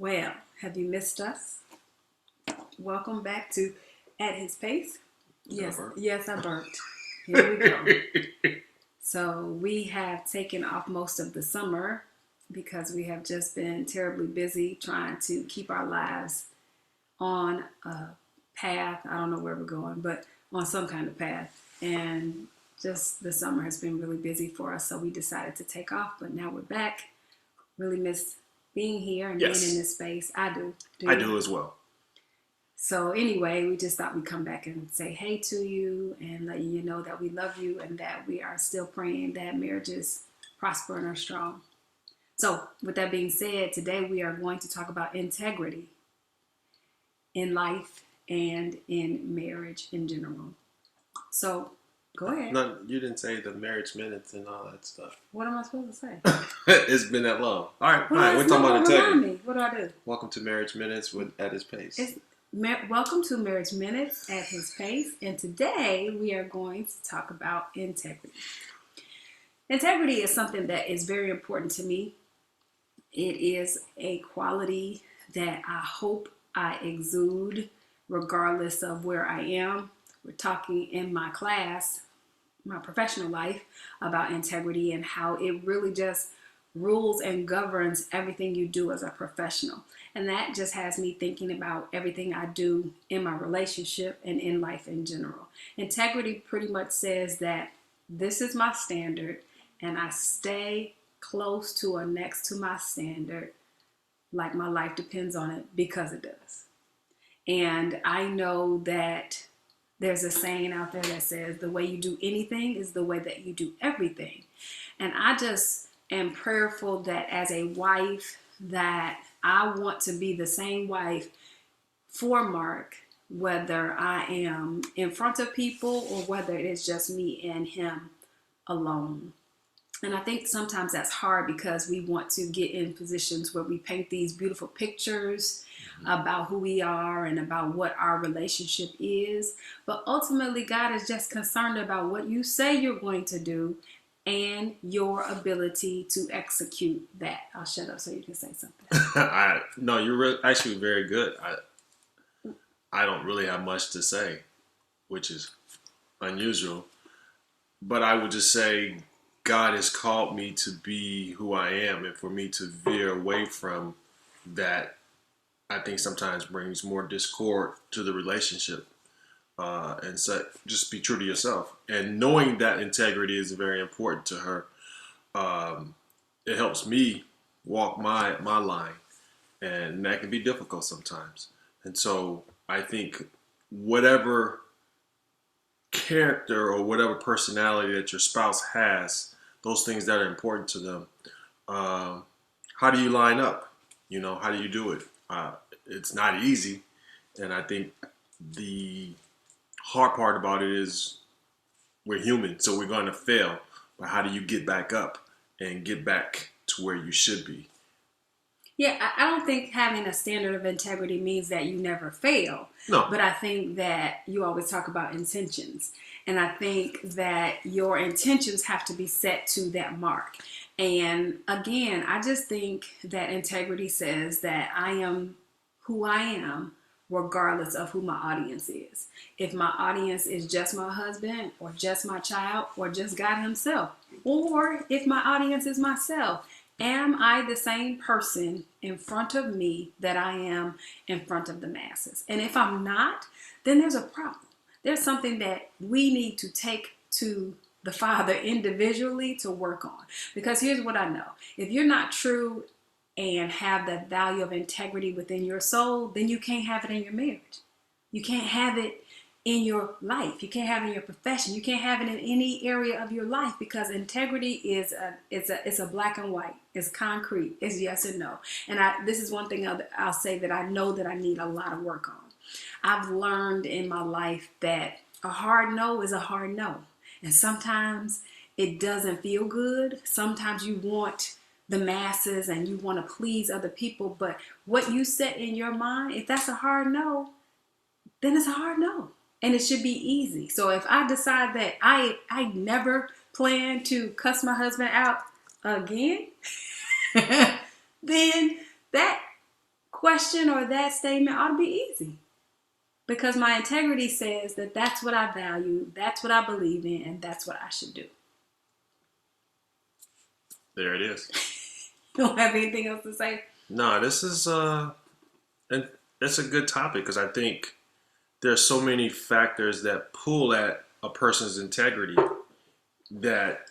Well, have you missed us? Welcome back to At His Pace. Yes, yes, I burped. Here we go. So we have taken off most of the summer because we have just been terribly busy trying to keep our lives on a path. I don't know where we're going, but on some kind of path. And just the summer has been really busy for us, so we decided to take off. But now we're back. Really miss being here and Yes. being in this space. I do. I do as well. So anyway, we just thought we'd come back and say hey to you and let you know that we love you and that we are still praying that marriages prosper and are strong. So with that being said, today we are going to talk about integrity in life and in marriage in general. So go ahead. No, you didn't say the marriage minutes and all that stuff. What am I supposed to say? It's been that long. All right, fine. We're talking about integrity. What do I do? Welcome to Marriage Minutes with At His Pace. Welcome to Marriage Minutes at His Pace, and today we are going to talk about integrity. Integrity is something that is very important to me. It is a quality that I hope I exude regardless of where I am. We're talking in my class, my professional life, about integrity and how it really just rules and governs everything you do as a professional. And that just has me thinking about everything I do in my relationship and in life in general. Integrity pretty much says that this is my standard and I stay close to or next to my standard like my life depends on it because it does. And I know that there's a saying out there that says the way you do anything is the way that you do everything. And I just am prayerful that as a wife that I want to be the same wife for Mark, whether I am in front of people or whether it is just me and him alone. And I think sometimes that's hard because we want to get in positions where we paint these beautiful pictures about who we are and about what our relationship is. But ultimately, God is just concerned about what you say you're going to do and your ability to execute that. I'll shut up so you can say something. No, you're actually very good. I don't really have much to say, which is unusual. But I would just say God has called me to be who I am, and for me to veer away from that, I think sometimes brings more discord to the relationship. And so just be true to yourself. And knowing that integrity is very important to her, it helps me walk my line. And that can be difficult sometimes. And so I think whatever character or whatever personality that your spouse has, those things that are important to them, how do you line up? How do you do it? It's not easy. And I think the hard part about it is we're human, so we're going to fail. But how do you get back up and get back to where you should be? Yeah, I don't think having a standard of integrity means that you never fail. No. But I think that you always talk about intentions. And I think that your intentions have to be set to that mark. And again, I just think that integrity says that I am who I am regardless of who my audience is. If my audience is just my husband or just my child or just God himself, or if my audience is myself, am I the same person in front of me that I am in front of the masses? And if I'm not, then there's a problem. There's something that we need to take to the Father individually to work on. Because here's what I know. If you're not true and have the value of integrity within your soul, then you can't have it in your marriage. You can't have it in your life. You can't have it in your profession. You can't have it in any area of your life because integrity is it's a black and white. It's concrete. It's yes and no. And this is one thing I'll say that I know that I need a lot of work on. I've learned in my life that a hard no is a hard no. And sometimes it doesn't feel good. Sometimes you want the masses and you want to please other people. But what you set in your mind, if that's a hard no, then it's a hard no. And it should be easy. So if I decide that I never plan to cuss my husband out again, then that question or that statement ought to be easy. Because my integrity says that that's what I value, that's what I believe in, and that's what I should do. There it is. You don't have anything else to say? No, this is and that's a good topic because I think there's so many factors that pull at a person's integrity that.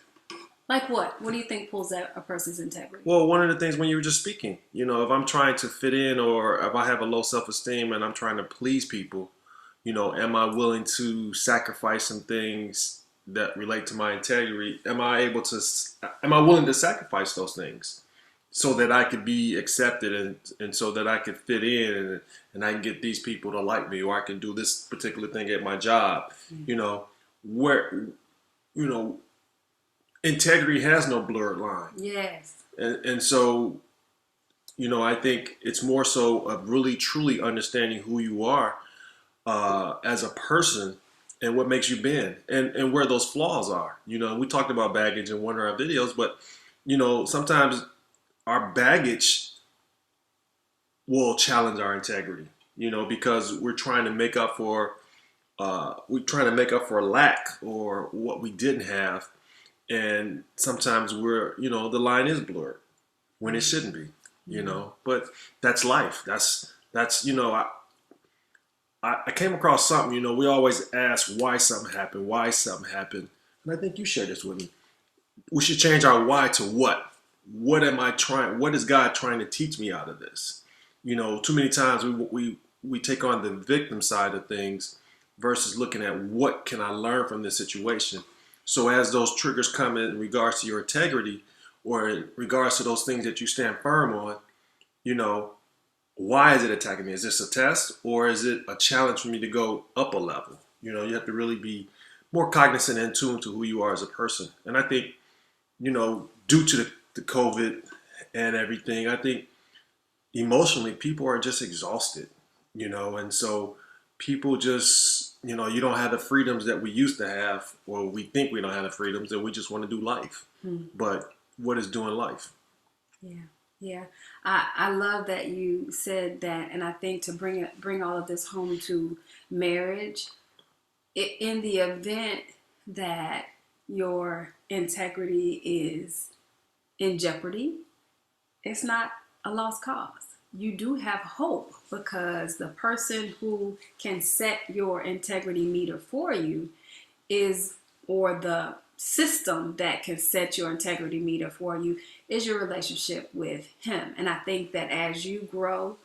Like what? What do you think pulls at a person's integrity? Well, one of the things when you were just speaking, if I'm trying to fit in or if I have a low self-esteem and I'm trying to please people, am I willing to sacrifice some things that relate to my integrity? Am I willing to sacrifice those things so that I could be accepted and so that I could fit in and I can get these people to like me, or I can do this particular thing at my job, where, integrity has no blurred line. Yes. And so, I think it's more so of really truly understanding who you are as a person and what makes you bend and where those flaws are. We talked about baggage in one of our videos, but, sometimes our baggage will challenge our integrity, because we're trying to make up for lack or what we didn't have. And sometimes the line is blurred when it shouldn't be, but that's life. That's, I came across something, we always ask why something happened. And I think you shared this with me. We should change our why to what. What is God trying to teach me out of this? Too many times we take on the victim side of things versus looking at what can I learn from this situation. So as those triggers come in regards to your integrity or in regards to those things that you stand firm on, why is it attacking me? Is this a test or is it a challenge for me to go up a level? You have to really be more cognizant and in tune to who you are as a person. And I think, due to the COVID and everything, I think emotionally people are just exhausted, and so people just, you don't have the freedoms that we used to have, or we think we don't have the freedoms, and we just want to do life. But what is doing life? Yeah. I love that you said that, and I think to bring all of this home to marriage, in the event that your integrity is in jeopardy, it's not a lost cause. You do have hope because the person who can set your integrity meter for you or the system that can set your integrity meter for you is your relationship with him. And I think that as you grow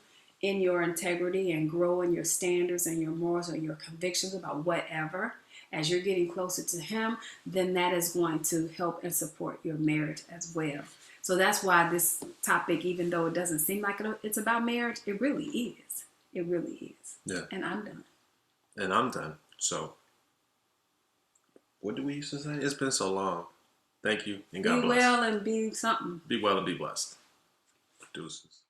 in your integrity and grow in your standards and your morals or your convictions about whatever, as you're getting closer to him, then that is going to help and support your marriage as well. So that's why this topic, even though it doesn't seem like it's about marriage, it really is. It really is. Yeah. And I'm done. And I'm done. So, what do we used to say? It's been so long. Thank you and God bless. Be well and be something. Be well and be blessed. Deuces.